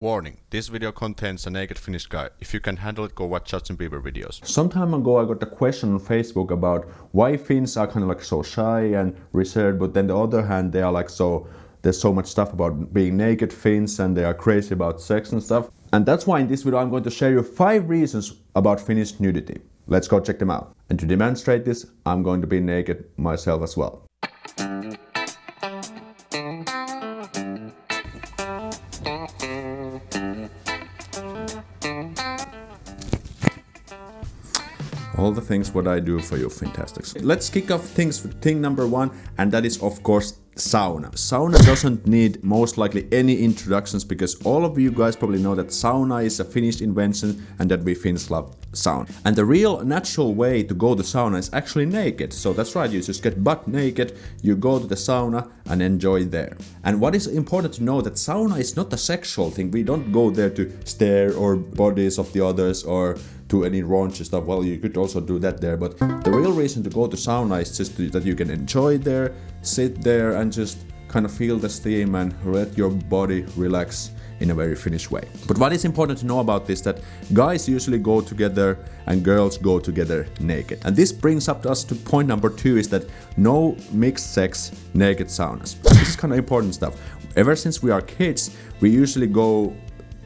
Warning, this video contains a naked Finnish guy. If you can handle it, go watch Justin Bieber videos. Some time ago I got a question on Facebook about why Finns are kind of like so shy and reserved, but then the other hand they are like there's so much stuff about being naked Finns and they are crazy about sex and stuff. And that's why in this video I'm going to share you 5 reasons about Finnish nudity. Let's go check them out. And to demonstrate this, I'm going to be naked myself as well. All the things what I do for you, fantastics. Let's kick off things with thing number 1, and that is of course sauna. Sauna doesn't need most likely any introductions because all of you guys probably know that sauna is a Finnish invention and that we Finns love sauna. And the real natural way to go to sauna is actually naked. So that's right, you just get butt naked, you go to the sauna and enjoy there. And what is important to know that sauna is not a sexual thing. We don't go there to stare or bodies of the others or to any raunchy stuff. Well, you could also do that there, but the real reason to go to sauna is just that you can enjoy there, sit there and just kind of feel the steam and let your body relax in a very Finnish way. But what is important to know about this, that guys usually go together and girls go together naked. And this brings up us to point number 2, is that no mixed sex naked saunas. This is kind of important stuff. Ever since we are kids, we usually go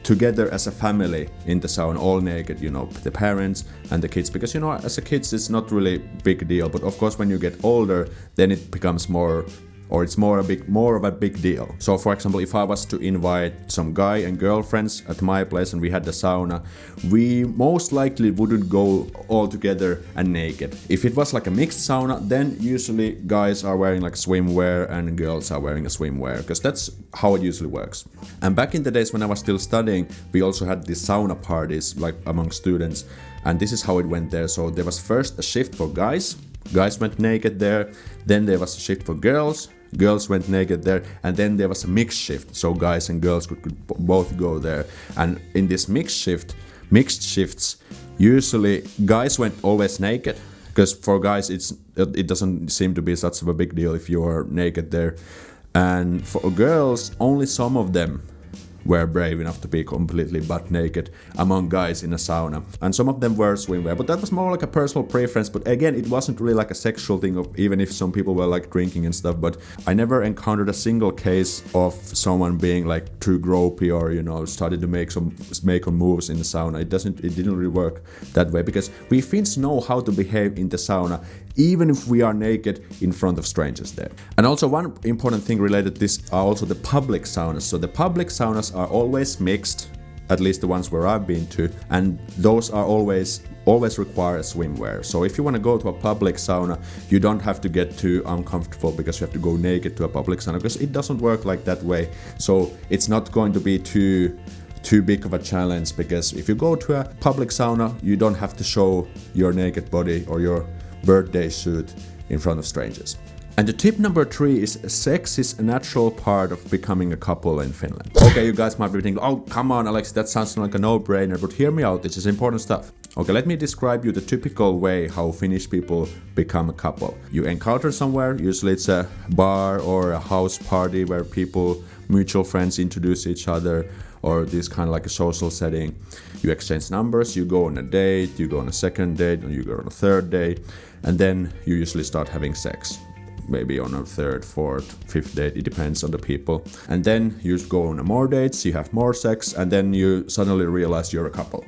together as a family in the sauna, all naked, you know, the parents and the kids, because, you know, as a kids it's not really big deal, but of course when you get older then it becomes more of a big deal. So for example, if I was to invite some guy and girlfriends at my place and we had the sauna, we most likely wouldn't go all together and naked. If it was like a mixed sauna, then usually guys are wearing like swimwear and girls are wearing a swimwear, because that's how it usually works. And back in the days when I was still studying, we also had these sauna parties like among students, and this is how it went there. So there was first a shift for guys went naked there, then there was a shift for girls went naked there, and then there was a mixed shift, so guys and girls could both go there. And in this mixed shifts, usually guys went always naked, because for guys it doesn't seem to be such of a big deal if you are naked there. And for girls, only some of them were brave enough to be completely butt naked among guys in a sauna, and some of them were swimwear, but that was more like a personal preference. But again, it wasn't really like a sexual thing, of even if some people were like drinking and stuff. But I never encountered a single case of someone being like too gropey or, you know, started to make some moves in the sauna. It didn't really work that way, because we Finns know how to behave in the sauna even if we are naked in front of strangers there. And also one important thing related to this are also the public saunas. So the public saunas are always mixed, at least the ones where I've been to, and those are always require swimwear. So if you want to go to a public sauna, you don't have to get too uncomfortable because you have to go naked to a public sauna, because it doesn't work like that way. So it's not going to be too big of a challenge, because if you go to a public sauna, you don't have to show your naked body or your birthday suit in front of strangers. And the tip number 3 is sex is a natural part of becoming a couple in Finland. Okay, you guys might be thinking, oh come on Aleksi, that sounds like a no-brainer, but hear me out, this is important stuff. Okay, let me describe you the typical way how Finnish people become a couple. You encounter somewhere, usually it's a bar or a house party where mutual friends introduce each other, or this kind of like a social setting. You exchange numbers, you go on a date, you go on a second date, and you go on a third date, and then you usually start having sex. Maybe on a third, fourth, fifth date, it depends on the people. And then you go on more dates, you have more sex, and then you suddenly realize you're a couple.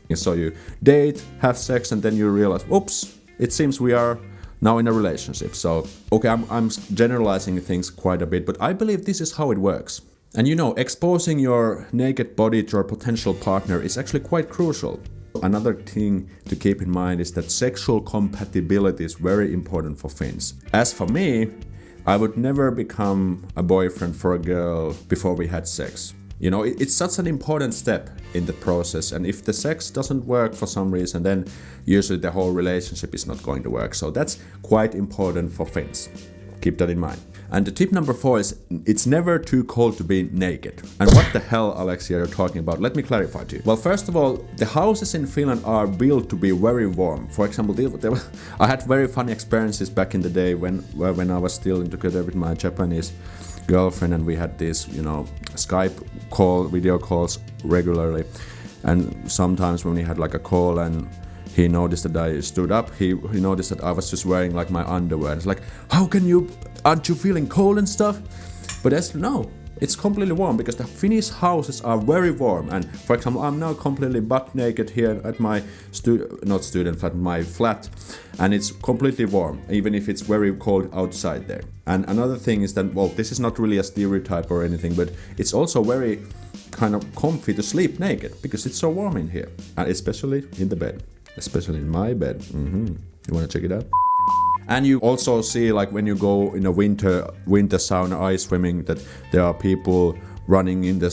And so you date, have sex, and then you realize, oops, it seems we are now in a relationship. So, okay, I'm generalizing things quite a bit, but I believe this is how it works. And you know, exposing your naked body to a potential partner is actually quite crucial. Another thing to keep in mind is that sexual compatibility is very important for Finns. As for me, I would never become a boyfriend for a girl before we had sex. You know, it's such an important step in the process, and if the sex doesn't work for some reason, then usually the whole relationship is not going to work. So that's quite important for Finns. Keep that in mind. And the tip number 4 is it's never too cold to be naked. And what the hell, Aleksi, are you talking about? Let me clarify to you. Well, first of all, the houses in Finland are built to be very warm. For example, I had very funny experiences back in the day when I was still together with my Japanese girlfriend, and we had this, Skype video calls regularly. And sometimes when we had like a call and he noticed that I stood up, he noticed that I was just wearing like my underwear. It's like, aren't you feeling cold and stuff? But no, it's completely warm because the Finnish houses are very warm. And for example, I'm now completely butt naked here at my my flat, and it's completely warm, even if it's very cold outside there. And another thing is that, well, this is not really a stereotype or anything, but it's also very kind of comfy to sleep naked because it's so warm in here, and especially in the bed, especially in my bed. You want to check it out? And you also see, like, when you go in a winter sauna ice swimming, that there are people rolling in the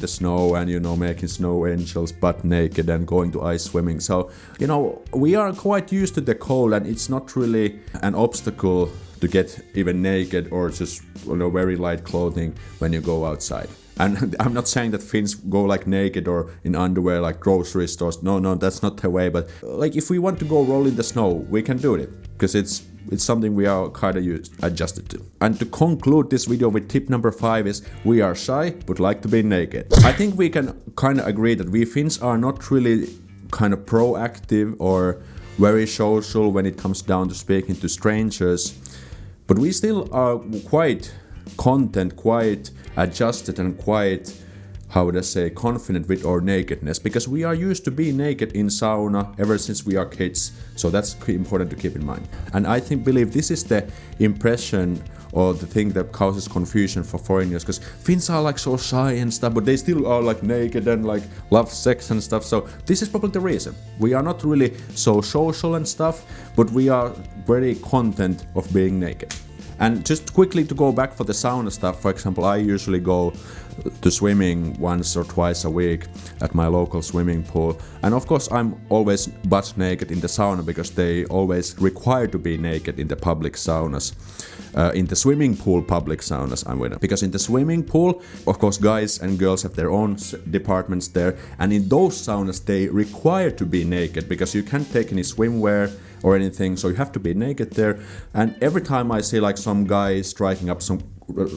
snow and making snow angels butt naked and going to ice swimming. So we are quite used to the cold, and it's not really an obstacle to get even naked or just very light clothing when you go outside. And I'm not saying that Finns go like naked or in underwear like grocery stores. No, that's not the way. But like if we want to go roll in the snow, we can do it because it's something we are kind of adjusted to. And to conclude this video with tip number 5 is we are shy but like to be naked. I think we can kind of agree that we Finns are not really kind of proactive or very social when it comes down to speaking to strangers, but we still are quite content, quite adjusted, and quite, how would I say, confident with our nakedness, because we are used to being naked in sauna ever since we are kids. So that's important to keep in mind. And I believe this is the impression or the thing that causes confusion for foreigners, because Finns are like so shy and stuff, but they still are like naked and like love sex and stuff. So this is probably the reason. We are not really so social and stuff, but we are very content of being naked. And just quickly to go back for the sauna stuff, for example, I usually go to swimming once or twice a week at my local swimming pool. And of course, I'm always butt naked in the sauna because they always require to be naked in the public saunas. In the swimming pool public saunas, I'm with them. Because in the swimming pool, of course, guys and girls have their own departments there. And in those saunas, they require to be naked because you can't take any swimwear or anything, so you have to be naked there. And every time I see like some guy striking up some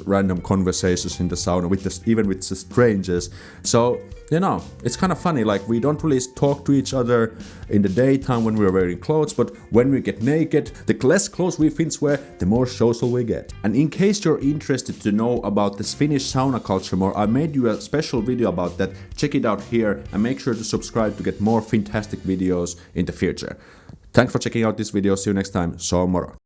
random conversations in the sauna even with the strangers, so it's kind of funny. Like, we don't really talk to each other in the daytime when we're wearing clothes, but when we get naked, the less clothes we Finns wear, the more social we get. And in case you're interested to know about this Finnish sauna culture more, I made you a special video about that. Check it out here and make sure to subscribe to get more fantastic videos in the future. Thanks for checking out this video. See you next time. So moro.